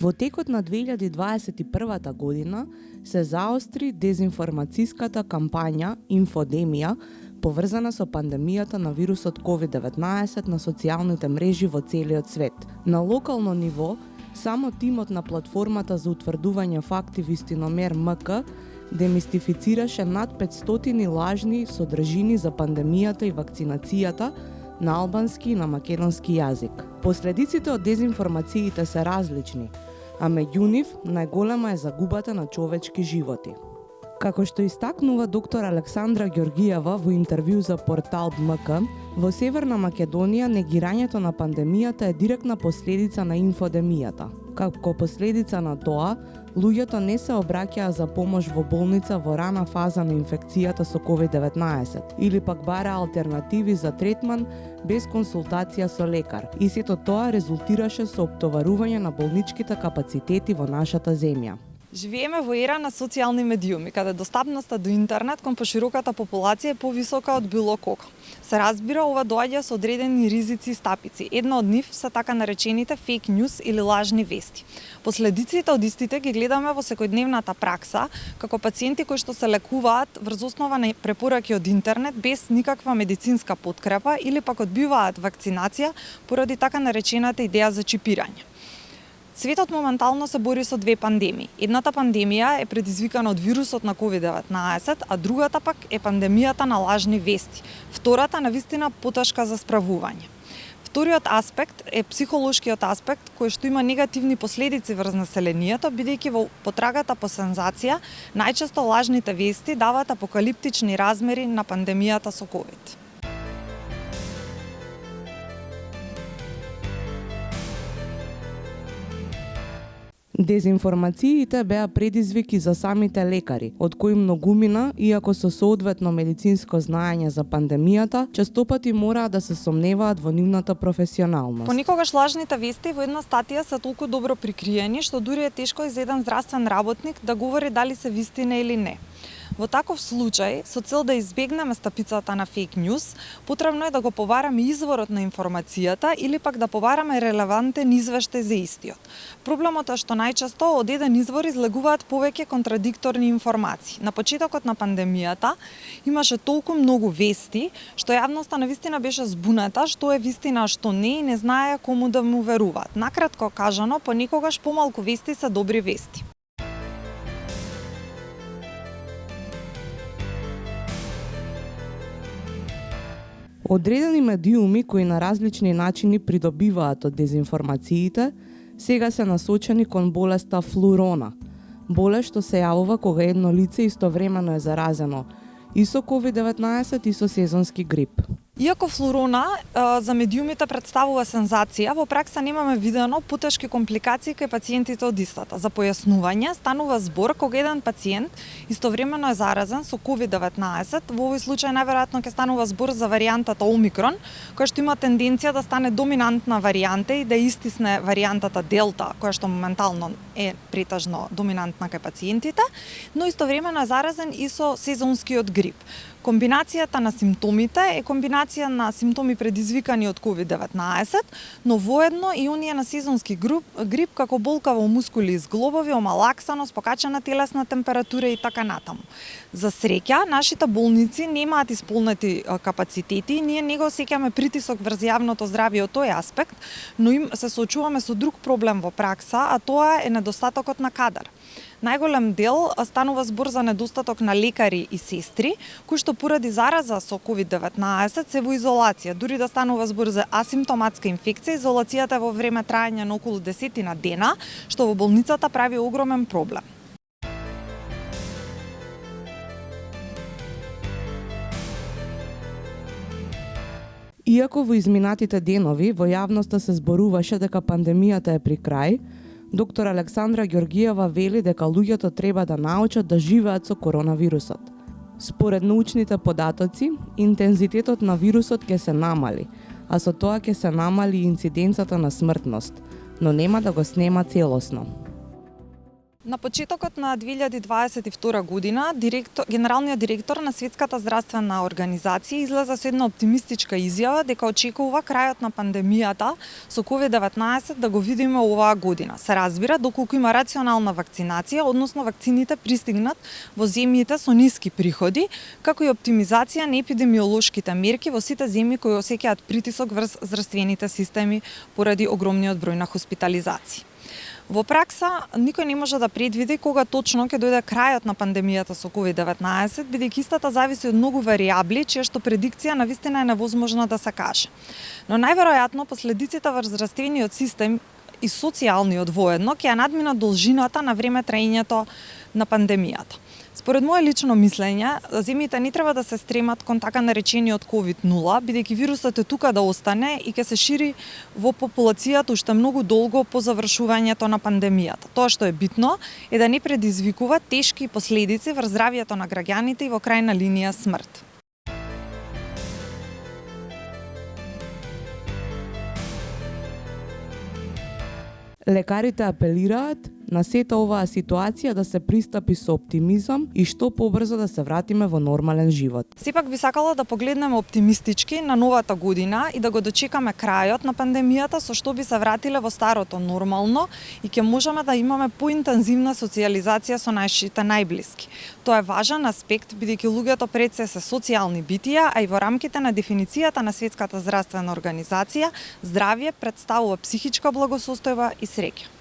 Во текот на 2021 година се заостри дезинформацијската кампања Инфодемија, поврзана со пандемијата на вирусот COVID-19 на социјалните мрежи во целиот свет. На локално ниво, само тимот на платформата за утврдување факти Вистиномер МК демистифицираше над 500 лажни содржини за пандемијата и вакцинацијата на албански и на македонски јазик. Последиците од дезинформациите се различни, а меѓу нив најголема е загубата на човечки животи. Како што истакнува доктор Александра Ѓоргиева во интервју за портал МК, во Северна Македонија негирањето на пандемијата е директна последица на инфодемијата. Како последица на тоа, луѓето не се обраќаа за помош во болница во рана фаза на инфекцијата со COVID-19 или пак бара алтернативи за третман без консултација со лекар. И сето тоа резултираше со оптоварување на болничките капацитети во нашата земја. Живееме во ера на социјални медиуми, каде достапноста до интернет кон пошироката популација е повисока од било кога. Се разбира, ова доаѓа со одредени ризици и стапици. Една од нив се така наречените фейк ньюс или лажни вести. Последиците од истите ги гледаме во секојдневната пракса, како пациенти кои што се лекуваат врз основа на препораки од интернет без никаква медицинска подкрепа или пак одбиваат вакцинација поради така наречената идеја за чипирање. Светот моментално се бори со две пандемии. Едната пандемија е предизвикана од вирусот на COVID-19, а другата пак е пандемијата на лажни вести. Втората навистина потешка за справување. Вториот аспект е психолошкиот аспект кој што има негативни последици врз населението, бидејќи во потрагата по сензација, најчесто лажните вести даваат апокалиптични размери на пандемијата со COVID. Дезинформациите беа предизвики за самите лекари, од кои многумина, иако со соодветно медицинско знаење за пандемијата, честопати мораа да се сомневаат во нивната професионалност. Понекогаш лажните вести во една статија се толку добро прикриени, што дури е тешко и за еден здравствен работник да говори дали се вистина или не. Во таков случај, со цел да избегнеме стапицата на фейк ньюс, потребно е да го побараме изворот на информацијата или пак да побараме релевантен извештај за истиот. Проблемот е што најчесто од еден извор излегуваат повеќе контрадикторни информации. На почетокот на пандемијата имаше толку многу вести, што јавноста навистина беше збуната што е вистина, а што не и не знае кому да му веруваат. Накратко кажано, понекогаш помалку вести се добри вести. Одредени медиуми кои на различни начини придобиваат од дезинформациите, сега се насочени кон болеста флурона, болест што се јавува кога едно лице истовремено е заразено и со COVID-19 и со сезонски грип. Иако флурона за медиумите представува сензација, во пракса немаме видено потешки компликации кај пациентите од истата. За појаснување, станува збор кога еден пациент истовремено е заразен со COVID-19, во овој случај најверојатно ќе станува збор за варијантата Омикрон, која што има тенденција да стане доминантна варијанта и да истисне варијантата Делта, која што моментално е претежно доминантна кај пациентите, но истовремено е заразен и со сезонскиот грип. Комбинацијата на симптомите е комбинација на симптоми предизвикани од COVID-19, но воедно и оние на сезонски грип како болка во мускули и зглобови, омалаксаност, покачена телесна температура и така натаму. За среќа, нашите болници немаат исполнети капацитети и ние не го осеќаме притисок врз јавното здравје од тој аспект, но се соочуваме со друг проблем во пракса, а тоа е недостатокот на кадар. Најголем дел станува збор за недостаток на лекари и сестри, кои што поради зараза со COVID-19 се во изолација. Дури да станува збор за асимптоматска инфекција, изолацијата е во време трајање на околу 10 дена, што во болницата прави огромен проблем. Иако во изминатите денови во јавноста се зборуваше дека пандемијата е при крај, доктор Александра Ѓоргиева вели дека луѓето треба да научат да живеат со коронавирусот. Според научните податоци, интензитетот на вирусот ќе се намали, а со тоа ќе се намали инциденцата на смртност, но нема да го снема целосно. На почетокот на 2022 година генералниот директор на Светската здравствена организација излезе со една оптимистичка изјава дека очекува крајот на пандемијата со COVID-19 да го видиме оваа година. Се разбира доколку има рационална вакцинација, односно вакцините пристигнат во земјите со ниски приходи, како и оптимизација на епидемиолошките мерки во сите земји кои осеќаат притисок врз здравствените системи поради огромниот број на хоспитализации. Во пракса, никој не може да предвиди кога точно ќе дојде крајот на пандемијата со COVID-19, бидејќи истата зависи од многу варијабли, чија што предикција навистина е невозможна да се каже. Но најверојатно последиците врз здравствениот систем и социјалниот воедно ќе ја надминат должината на време траењето на пандемијата. Според мое лично мислење, земјите не треба да се стремат кон така наречениот COVID-0, бидејќи вирусот е тука да остане и ќе се шири во популацијата уште многу долго по завршувањето на пандемијата. Тоа што е битно е да не предизвикува тешки последици врз здравјето на граѓаните и во крајна линија смрт. Лекарите апелираат на сета оваа ситуација да се пристапи со оптимизам и што побрзо да се вратиме во нормален живот. Сепак би сакала да погледнеме оптимистички на новата година и да го дочекаме крајот на пандемијата со што би се вратиле во старото нормално и ќе можеме да имаме поинтензивна социјализација со нашите најблиски. Тоа е важен аспект бидејќи луѓето пред се социјални битија, а и во рамките на дефиницијата на Светската здравствена организација, здравје представува психичка благосостојба и среќа.